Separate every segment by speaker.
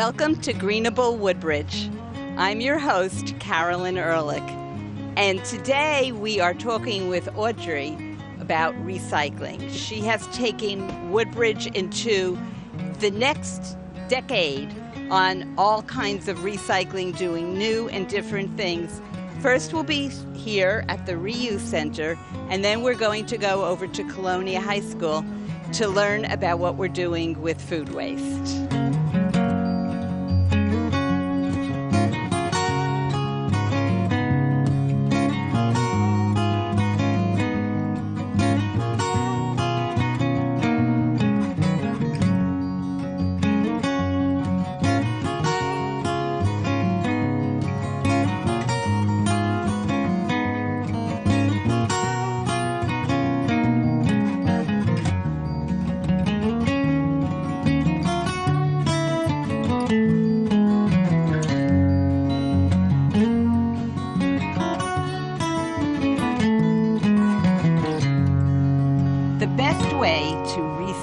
Speaker 1: Welcome to Greenable Woodbridge. I'm your host, Carolyn Ehrlich, and today we are talking with Audrey about recycling. She has taken Woodbridge into the next decade on all kinds of recycling, doing new and different things. First we'll be here at the Reuse Center, and then we're going to go over to Colonia High School to learn about what we're doing with food waste.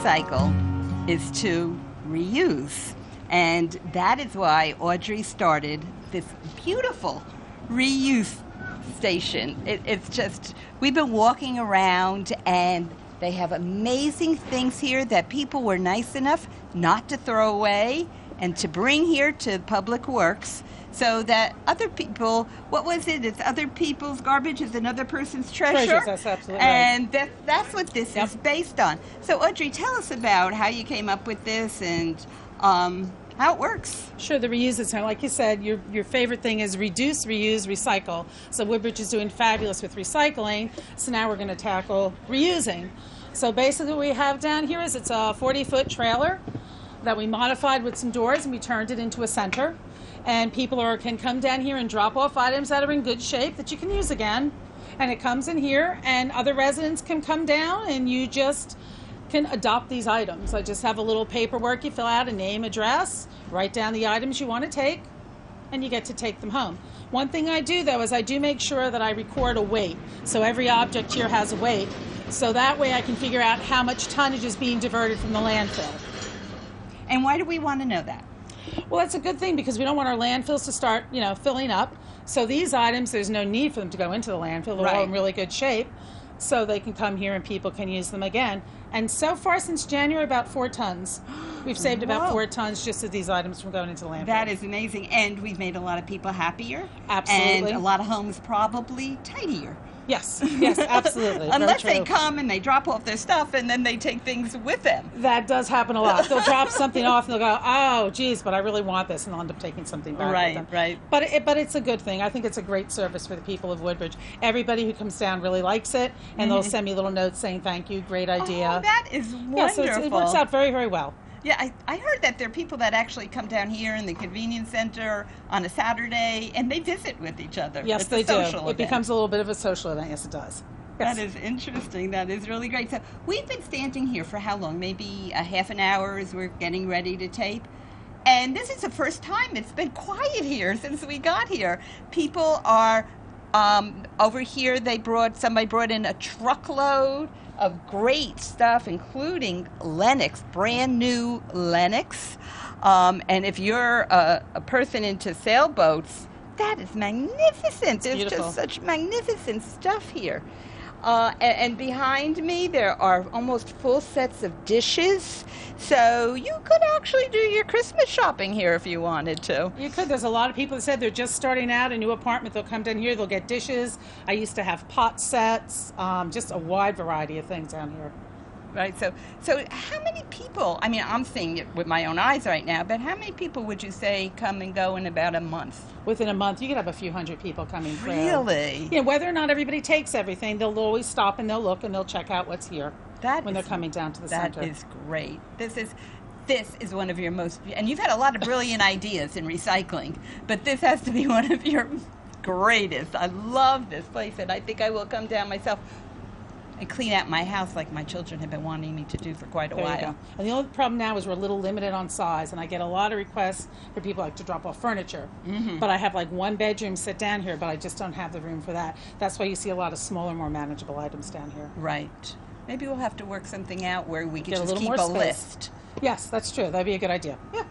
Speaker 1: Recycle is to reuse, and that is why Audrey started this beautiful reuse station. It's just, we've been walking around and they have amazing things here that people were nice enough not to throw away and to bring here to Public Works, so that other people, what was it? It's other people's garbage is another person's treasure.
Speaker 2: Treasures, that's absolutely right.
Speaker 1: And that's what this is based on. So Audrey, tell us about how you came up with this and how it works.
Speaker 2: Sure, the reuse is, like you said, your favorite thing is reduce, reuse, recycle. So Woodbridge is doing fabulous with recycling, so now we're going to tackle reusing. So basically what we have down here is it's a 40-foot trailer that we modified with some doors and we turned it into a center. And people can come down here and drop off items that are in good shape that you can use again. And it comes in here, and other residents can come down, and you just can adopt these items. I just have a little paperwork you fill out, a name, address, write down the items you want to take, and you get to take them home. One thing I do, though, is I do make sure that I record a weight. So every object here has a weight. So that way I can figure out how much tonnage is being diverted from the landfill.
Speaker 1: And why do we want to know that?
Speaker 2: Well, that's a good thing because we don't want our landfills to start, filling up. So these items, there's no need for them to go into the landfill. They're all in really good shape. So they can come here and people can use them again. And so far since January, about 4 tons. We've saved about 4 tons just of these items from going into the landfill.
Speaker 1: That is amazing. And we've made a lot of people happier.
Speaker 2: Absolutely.
Speaker 1: And a lot of homes probably tidier.
Speaker 2: Yes, absolutely.
Speaker 1: Unless they come and they drop off their stuff and then they take things with them.
Speaker 2: That does happen a lot. They'll drop something off and they'll go, oh, geez, but I really want this, and they'll end up taking something back with them.
Speaker 1: Right.
Speaker 2: But it's a good thing. I think it's a great service for the people of Woodbridge. Everybody who comes down really likes it, and they'll send me little notes saying thank you, great idea.
Speaker 1: Oh, that is wonderful.
Speaker 2: Yeah, so it works out very, very well.
Speaker 1: Yeah, I heard that there are people that actually come down here in the convenience center on a Saturday, and they visit with each other.
Speaker 2: Yes, they do. It becomes a little bit of a social event. Yes, it does. Yes.
Speaker 1: That is interesting. That is really great. So we've been standing here for how long? Maybe a half an hour as we're getting ready to tape. And this is the first time it's been quiet here since we got here. People are over here. Somebody brought in a truckload of great stuff, including Lennox, brand new Lennox. And if you're a person into sailboats, that is magnificent. There's
Speaker 2: beautiful.
Speaker 1: Just such magnificent stuff here. And behind me, there are almost full sets of dishes. So you could actually do your Christmas shopping here if you wanted to.
Speaker 2: You could. There's a lot of people that said they're just starting out a new apartment. They'll come down here. They'll get dishes. I used to have pot sets, just a wide variety of things down here.
Speaker 1: Right. So how many people, I mean, I'm seeing it with my own eyes right now, but how many people would you say come and go in about a month?
Speaker 2: Within a month, you could have a few hundred people coming through.
Speaker 1: Really?
Speaker 2: Whether or not everybody takes everything, they'll always stop and they'll look and they'll check out what's here when they're coming down to the center.
Speaker 1: That is great. This is one of your most, and you've had a lot of brilliant ideas in recycling, but this has to be one of your greatest. I love this place, and I think I will come down myself and clean out my house like my children have been wanting me to do for quite a while.
Speaker 2: And the only problem now is we're a little limited on size, and I get a lot of requests for people like to drop off furniture. But I have like 1 bedroom sit down here, but I just don't have the room for that. That's why you see a lot of smaller, more manageable items down here.
Speaker 1: Right. Maybe we'll have to work something out where we can
Speaker 2: Get
Speaker 1: just keep a list.
Speaker 2: Yes, that's true. That'd be a good idea. Yeah.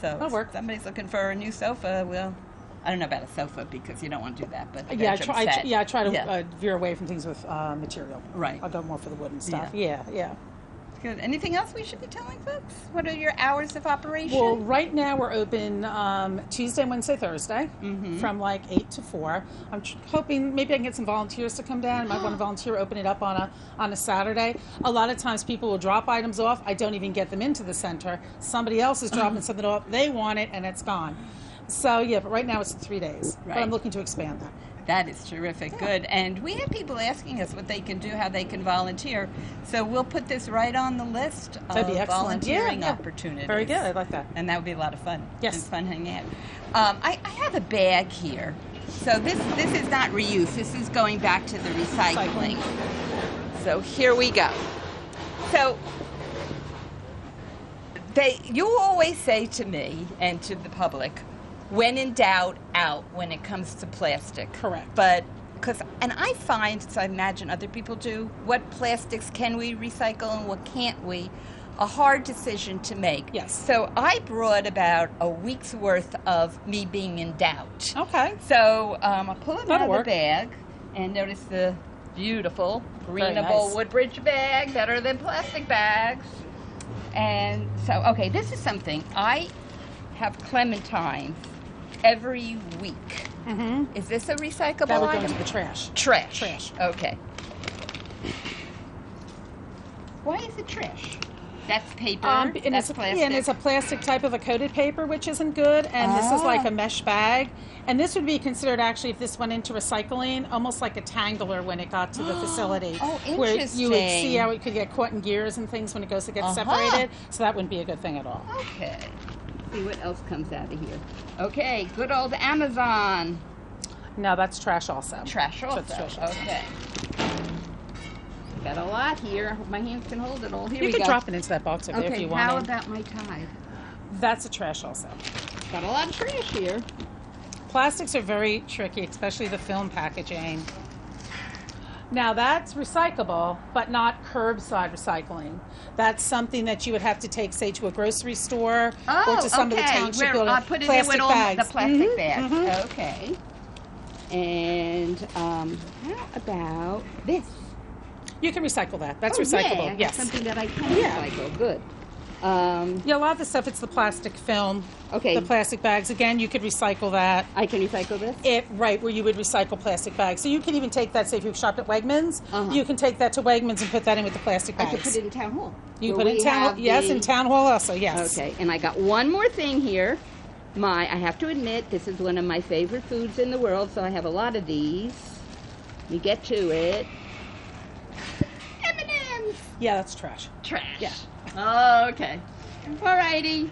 Speaker 1: So
Speaker 2: That'll work.
Speaker 1: if somebody's looking for a new sofa, well, I don't know about a sofa because you don't want to do that, but
Speaker 2: Yeah,
Speaker 1: I
Speaker 2: I try to veer away from things with material.
Speaker 1: Right.
Speaker 2: I'll go more for the wooden stuff. Yeah.
Speaker 1: Good. Anything else we should be telling folks? What are your hours of operation?
Speaker 2: Well, right now we're open Tuesday, Wednesday, Thursday from like 8 to 4. I'm hoping maybe I can get some volunteers to come down. I might want to volunteer, open it up on a Saturday. A lot of times people will drop items off. I don't even get them into the center. Somebody else is dropping something off. They want it and it's gone. So yeah, but right now it's 3 days.
Speaker 1: Right.
Speaker 2: But I'm looking to expand that.
Speaker 1: That is terrific. Yeah. Good. And we have people asking us what they can do, how they can volunteer. So we'll put this right on the list of volunteering opportunities.
Speaker 2: Very good. I like that.
Speaker 1: And that would be a lot of fun.
Speaker 2: Yes.
Speaker 1: And fun hanging out. I have a bag here. So this is not reuse. This is going back to the recycling. So here we go. So you always say to me and to the public, when in doubt, out when it comes to plastic.
Speaker 2: Correct.
Speaker 1: But and I find, so I imagine other people do, what plastics can we recycle and what can't we? A hard decision to make.
Speaker 2: Yes.
Speaker 1: So I brought about a week's worth of me being in doubt.
Speaker 2: Okay.
Speaker 1: So I'll pull it out of
Speaker 2: work.
Speaker 1: the bag and notice the beautiful Greenable Woodbridge bag, better than plastic bags. And so, okay, this is something. I have clementines every week.
Speaker 2: Mm-hmm.
Speaker 1: Is this a recyclable
Speaker 2: That would go
Speaker 1: item?
Speaker 2: into the trash.
Speaker 1: Trash. Okay. Why is it trash? That's paper. That's plastic.
Speaker 2: Yeah, and it's a plastic type of a coated paper, which isn't good. And this is like a mesh bag. And this would be considered, actually, if this went into recycling, almost like a tangler when it got to the facility.
Speaker 1: Oh, interesting.
Speaker 2: Where you would see how it could get caught in gears and things when it goes to get separated. So that wouldn't be a good thing at all.
Speaker 1: Okay. See what else comes out of here. Okay, good old Amazon.
Speaker 2: No, that's trash also.
Speaker 1: Trash also.
Speaker 2: Trash also.
Speaker 1: Okay. Got a lot here. I hope my hands can hold it all. Here we
Speaker 2: You
Speaker 1: go.
Speaker 2: can drop it into that box over there if you want.
Speaker 1: How about my Tide?
Speaker 2: That's a trash also.
Speaker 1: Got a lot of trash here.
Speaker 2: Plastics are very tricky, especially the film packaging. Now that's recyclable, but not curbside recycling. That's something that you would have to take, say, to a grocery store or to some of the township buildings.
Speaker 1: I put it in with all the plastic bags. Okay. And how about this?
Speaker 2: You can recycle that. That's recyclable.
Speaker 1: Yeah,
Speaker 2: yes.
Speaker 1: Something that I can recycle. Good.
Speaker 2: Yeah, a lot of the stuff, it's the plastic film.
Speaker 1: Okay.
Speaker 2: The plastic bags. Again, you could recycle that.
Speaker 1: I can recycle this?
Speaker 2: Right, where you would recycle plastic bags. So you can even take that, say if you've shopped at Wegmans, you can take that to Wegmans and put that in with the plastic bags.
Speaker 1: I could put it in Town Hall.
Speaker 2: You put it in Town Hall. Yes, in Town Hall also, yes.
Speaker 1: Okay, and I got one more thing here. I have to admit, this is one of my favorite foods in the world, so I have a lot of these. Let me get to it. M&M's.
Speaker 2: Yeah, that's trash.
Speaker 1: Trash.
Speaker 2: Yeah.
Speaker 1: Okay. Alrighty.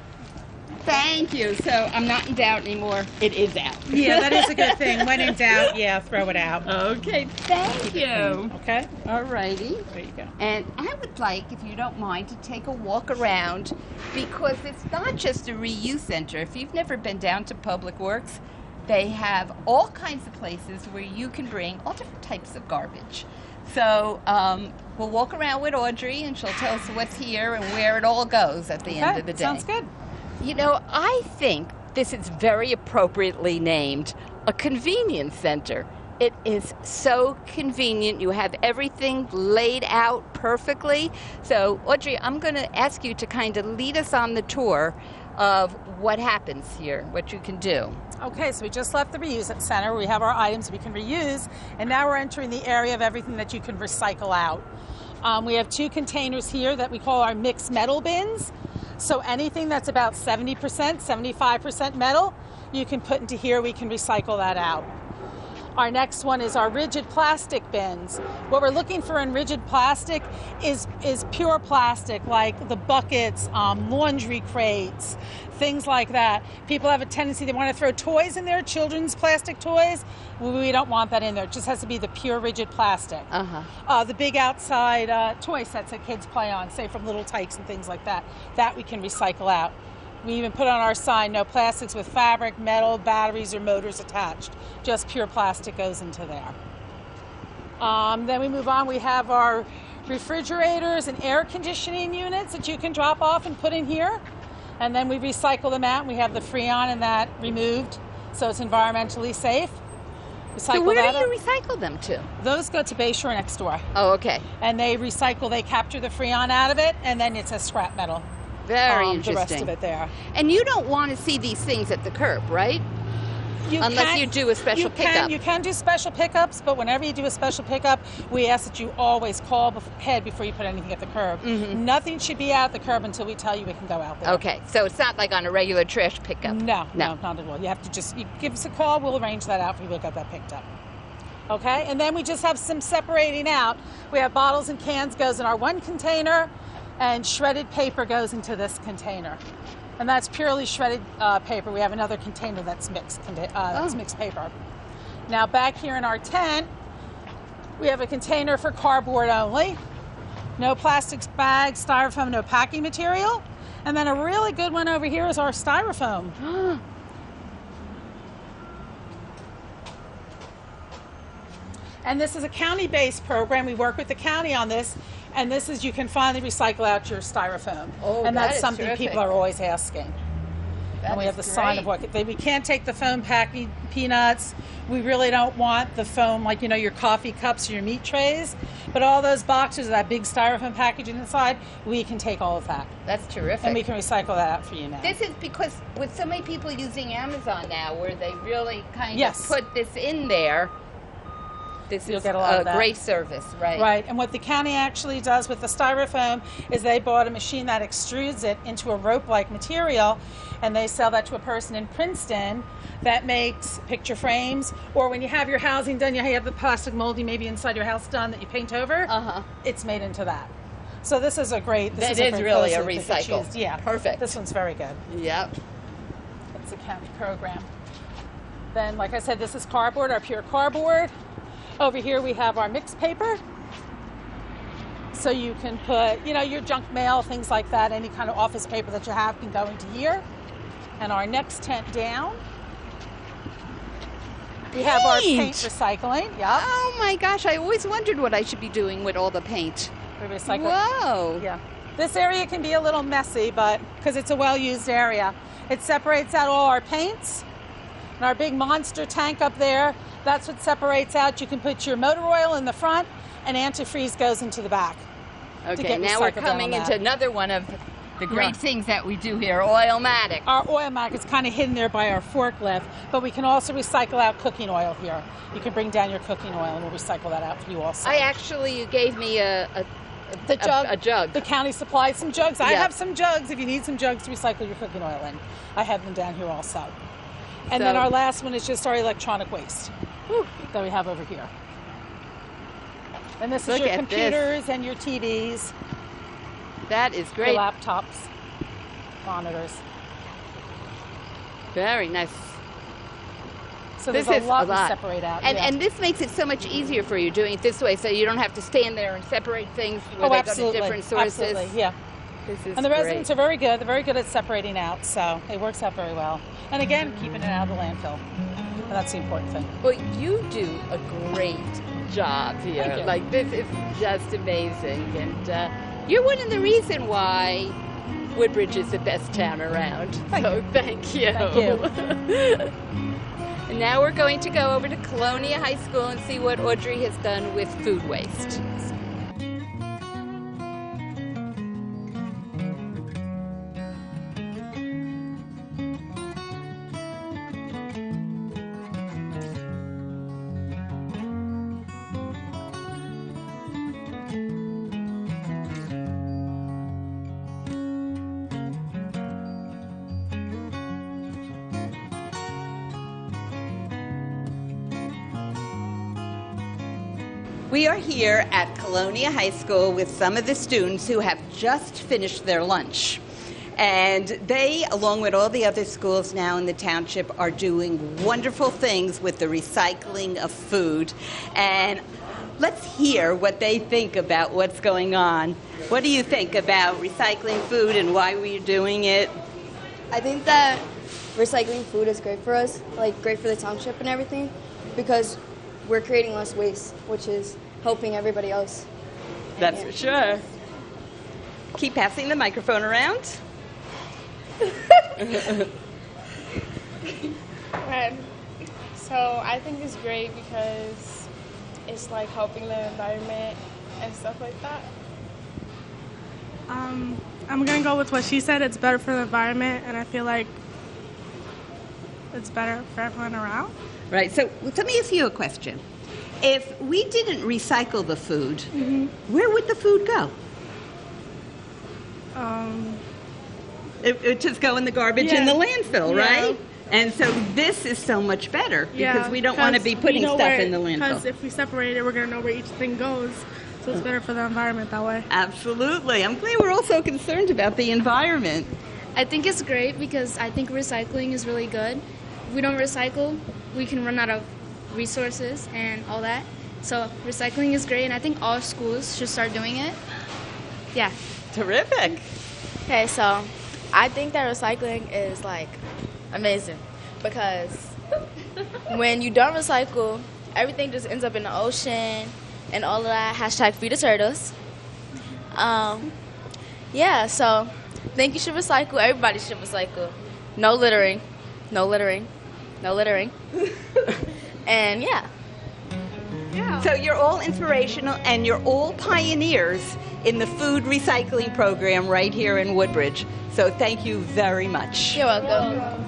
Speaker 1: Thank you. So I'm not in doubt anymore. It is out.
Speaker 2: Yeah, that is a good thing. When in doubt, throw it out.
Speaker 1: Okay. Thank you.
Speaker 2: Okay.
Speaker 1: Alrighty.
Speaker 2: There you go.
Speaker 1: And I would like, if you don't mind, to take a walk around because it's not just a reuse center. If you've never been down to Public Works, they have all kinds of places where you can bring all different types of garbage. So we'll walk around with Audrey, and she'll tell us what's here and where it all goes at the end of the day.
Speaker 2: Sounds good.
Speaker 1: You know, I think this is very appropriately named a convenience center. It is so convenient. You have everything laid out perfectly. So, Audrey, I'm going to ask you to kind of lead us on the tour of what happens here, what you can do.
Speaker 2: Okay, so we just left the reuse center. We have our items we can reuse, and now we're entering the area of everything that you can recycle out. We have 2 containers here that we call our mixed metal bins. So anything that's about 70%, 75% metal, you can put into here. We can recycle that out. Our next one is our rigid plastic bins. What we're looking for in rigid plastic is pure plastic, like the buckets, laundry crates, things like that. People have a tendency, they want to throw toys in there, children's plastic toys. We don't want that in there. It just has to be the pure rigid plastic. The big outside toy sets that kids play on, say from Little Tykes and things like that, that we can recycle out. We even put on our sign, no plastics with fabric, metal, batteries, or motors attached. Just pure plastic goes into there. Then we move on. We have our refrigerators and air conditioning units that you can drop off and put in here. And then we recycle them out, and we have the Freon and that removed, so it's environmentally safe.
Speaker 1: So where do you recycle them to?
Speaker 2: Those go to Bayshore next door.
Speaker 1: Oh, okay.
Speaker 2: And they capture the Freon out of it, and then it's a scrap metal.
Speaker 1: Very interesting.
Speaker 2: The rest of it there.
Speaker 1: And you don't want to see these things at the curb, right? Unless you do a special pickup.
Speaker 2: You can do special pickups, but whenever you do a special pickup, we ask that you always call ahead before you put anything at the curb. Mm-hmm. Nothing should be out at the curb until we tell you it can go out there.
Speaker 1: Okay, so it's not like on a regular trash pickup?
Speaker 2: No, not at all. You have to you give us a call, we'll arrange that out for you, we'll get that picked up. Okay, and then we just have some separating out. We have bottles and cans goes in our one container, and shredded paper goes into this container. And that's purely shredded paper. We have another container that's mixed paper. Now back here in our tent, we have a container for cardboard only. No plastic bags, styrofoam, no packing material. And then a really good one over here is our styrofoam. And this is a county-based program. We work with the county on this. And this is, you can finally recycle out your styrofoam.
Speaker 1: Oh,
Speaker 2: and that's something
Speaker 1: terrific.
Speaker 2: people are always asking. And we have the sign of what we can't take the foam packing peanuts. We really don't want the foam, like, your coffee cups or your meat trays. But all those boxes of that big styrofoam packaging inside, we can take all of that.
Speaker 1: That's terrific.
Speaker 2: And we can recycle that out for you now.
Speaker 1: This is because with so many people using Amazon now, where they really kind of put this in there, this is a great service, right?
Speaker 2: Right, and what the county actually does with the styrofoam is they bought a machine that extrudes it into a rope-like material, and they sell that to a person in Princeton that makes picture frames, or when you have your housing done, you have the plastic molding maybe inside your house done that you paint over, it's made into that. So this is a great...
Speaker 1: This is really a recycle.
Speaker 2: Yeah,
Speaker 1: perfect.
Speaker 2: This one's very good.
Speaker 1: Yep.
Speaker 2: It's a county program. Then, like I said, this is cardboard, our pure cardboard. Over here we have our mixed paper. So you can put, your junk mail, things like that, any kind of office paper that you have can go into here. And our next tent down, we have our paint recycling. Yep.
Speaker 1: Oh my gosh, I always wondered what I should be doing with all the paint.
Speaker 2: We recycle.
Speaker 1: Whoa.
Speaker 2: Yeah. This area can be a little messy, but because it's a well-used area. It separates out all our paints. And our big monster tank up there, that's what separates out. You can put your motor oil in the front, and antifreeze goes into the back.
Speaker 1: Okay, now we're coming into another one of the great things that we do here, Oil-matic.
Speaker 2: Our Oil-matic is kind of hidden there by our forklift, but we can also recycle out cooking oil here. You can bring down your cooking oil, and we'll recycle that out for you also.
Speaker 1: You gave me a jug.
Speaker 2: The county supplies some jugs. I have some jugs if you need some jugs to recycle your cooking oil in. I have them down here also. And then our last one is just our electronic waste that we have over here. And this is your computers and your TVs.
Speaker 1: That is great.
Speaker 2: Your laptops, monitors.
Speaker 1: Very nice.
Speaker 2: So there's a lot to separate out.
Speaker 1: And this makes it so much easier for you doing it this way, so you don't have to stand there and separate things where they go to different sources.
Speaker 2: Absolutely, yeah. And the residents are very good. They're very good at separating out, so it works out very well. And again, keeping it out of the landfill. And that's the important thing.
Speaker 1: Well, you do a great job here.
Speaker 2: Thank you.
Speaker 1: Like, this is just amazing. And you're one of the reasons why Woodbridge is the best town around. Thank you.
Speaker 2: Thank you.
Speaker 1: And now we're going to go over to Colonia High School and see what Audrey has done with food waste. We are here at Colonia High School with some of the students who have just finished their lunch. And they, along with all the other schools now in the township, are doing wonderful things with the recycling of food. And let's hear what they think about what's going on. What do you think about recycling food and why we're doing it?
Speaker 3: I think that recycling food is great for us, like great for the township and everything, because we're creating less waste, which is helping everybody else.
Speaker 1: That's for sure. Keep passing the microphone around.
Speaker 4: And so I think it's great because it's like helping the environment and stuff like that.
Speaker 5: I'm gonna go with what she said. It's better for the environment, and I feel like it's better for everyone around.
Speaker 1: Right. So let me ask you a question. If we didn't recycle the food, where would the food go? It would just go in the garbage in the landfill, right? And so this is so much better because we don't want to be putting stuff in the landfill.
Speaker 5: Because if we separate it, we're going to know where each thing goes. So it's better for the environment that way.
Speaker 1: Absolutely. I'm glad we're all so concerned about the environment.
Speaker 6: I think it's great because I think recycling is really good. If we don't recycle, we can run out of resources and all that. So recycling is great, and I think all schools should start doing it. Yeah.
Speaker 1: Terrific.
Speaker 7: Okay, so I think that recycling is like amazing because when you don't recycle, everything just ends up in the ocean and all of that. # feed the turtles. Yeah, so I think you should recycle. Everybody should recycle. No littering. No littering. No littering. And yeah.
Speaker 1: So you're all inspirational and you're all pioneers in the food recycling program right here in Woodbridge. So thank you very much.
Speaker 7: You're welcome.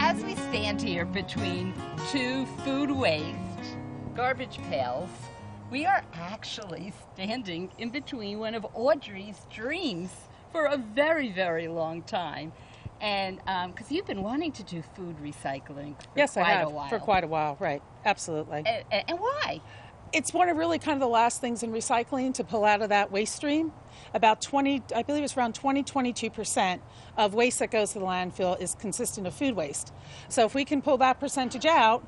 Speaker 1: As we stand here between two food waste garbage pails, we are actually standing in between one of Audrey's dreams for a very, very long time. And because you've been wanting to do food recycling for
Speaker 2: Yes,
Speaker 1: quite
Speaker 2: I have
Speaker 1: a while.
Speaker 2: for quite a while. Right, absolutely.
Speaker 1: And why?
Speaker 2: It's one of really kind of the last things in recycling to pull out of that waste stream. About 20, I believe it's around 22% of waste that goes to the landfill is consistent of food waste. So if we can pull that percentage out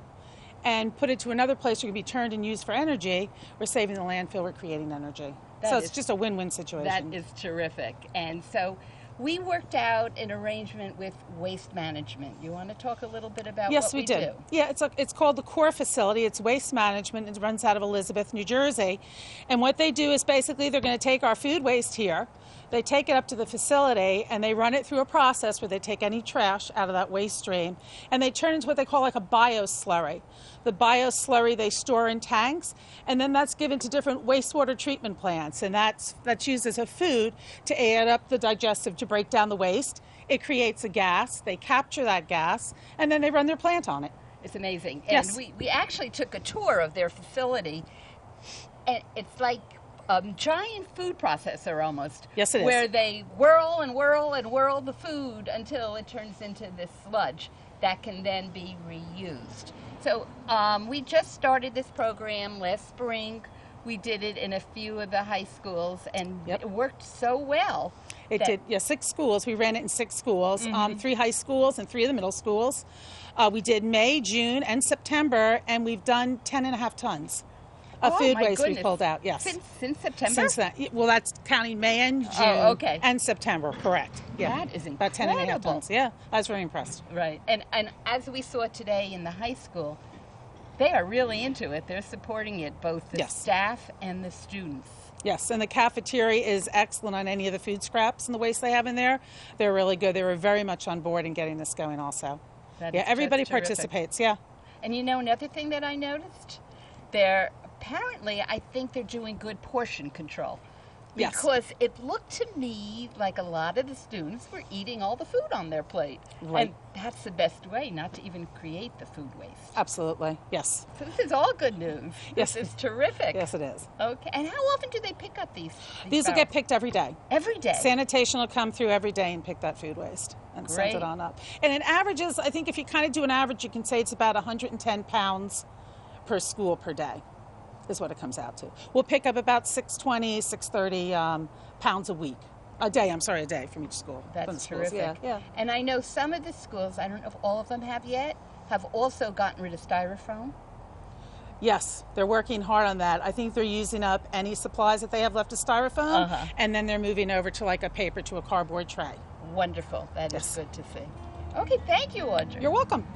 Speaker 2: and put it to another place where it can be turned and used for energy, we're saving the landfill, we're creating energy. So it's just a win-win situation.
Speaker 1: That is terrific. And so we worked out an arrangement with Waste Management. You want to talk a little bit about
Speaker 2: Yes,
Speaker 1: what we
Speaker 2: did.
Speaker 1: do?
Speaker 2: Yeah, it's called the Core Facility. It's Waste Management. It runs out of Elizabeth, New Jersey. And what they do is basically they're going to take our food waste here, they take it up to the facility, and they run it through a process where they take any trash out of that waste stream, and they turn it into what they call like a bioslurry. The bioslurry they store in tanks, and then that's given to different wastewater treatment plants, and that's used as a food to add up the digestive to break down the waste. It creates a gas. They capture that gas, and then they run their plant on it.
Speaker 1: It's amazing.
Speaker 2: Yes.
Speaker 1: And we actually took a tour of their facility, and it's like a giant food processor almost.
Speaker 2: Yes, it is.
Speaker 1: Where they whirl and whirl and whirl the food until it turns into this sludge that can then be reused. So we just started this program last spring. We did it in a few of the high schools, and it worked so well.
Speaker 2: It did, 6 schools. We ran it in 6 schools, 3 high schools and 3 of the middle schools. We did May, June, and September, and we've done 10.5 tons of food waste we pulled out. Yes.
Speaker 1: Since September?
Speaker 2: Since that. Well, that's counting May and June and September, correct. Yeah.
Speaker 1: That is
Speaker 2: about
Speaker 1: incredible.
Speaker 2: 10.5 tons. Yeah, I was very impressed.
Speaker 1: Right. And as we saw today in the high school, they are really into it. They're supporting it, both the staff and the students.
Speaker 2: Yes, and the cafeteria is excellent on any of the food scraps and the waste they have in there. They're really good. They were very much on board in getting this going also. Everybody participates,
Speaker 1: And you know another thing that I noticed? Apparently, I think they're doing good portion control.
Speaker 2: Yes.
Speaker 8: Because it looked to me like a lot of the students were eating all the food on their plate.
Speaker 2: Right.
Speaker 8: And that's the best way, not to even create the food waste.
Speaker 2: Absolutely. Yes.
Speaker 8: So this is all good news.
Speaker 2: Yes.
Speaker 8: This is terrific.
Speaker 2: Yes, it is.
Speaker 8: Okay. And how often do they pick up these
Speaker 2: These will
Speaker 8: barrels?
Speaker 2: get picked every day.
Speaker 8: Every day?
Speaker 2: Sanitation will come through every day and pick that food waste and send
Speaker 8: Great.
Speaker 2: it on up. And it averages, I think if you kind of do an average, you can say it's about 110 pounds per school per day is what it comes out to. We'll pick up about 620, 630 pounds a day from each school. From the
Speaker 8: That's
Speaker 2: schools.
Speaker 8: terrific.
Speaker 2: Yeah.
Speaker 8: And I know some of the schools, I don't know if all of them have yet, have also gotten rid of styrofoam.
Speaker 2: Yes, they're working hard on that. I think they're using up any supplies that they have left of styrofoam, and then they're moving over to like a paper to a cardboard tray.
Speaker 8: Wonderful. That is
Speaker 2: Yes.
Speaker 8: good to see. Okay, thank you, Audrey.
Speaker 2: You're welcome.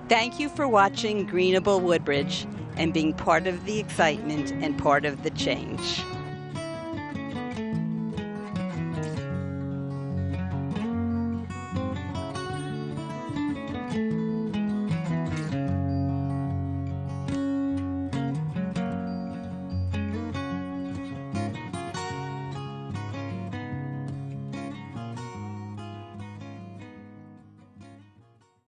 Speaker 1: Thank you for watching Greenable Woodbridge and being part of the excitement and part of the change.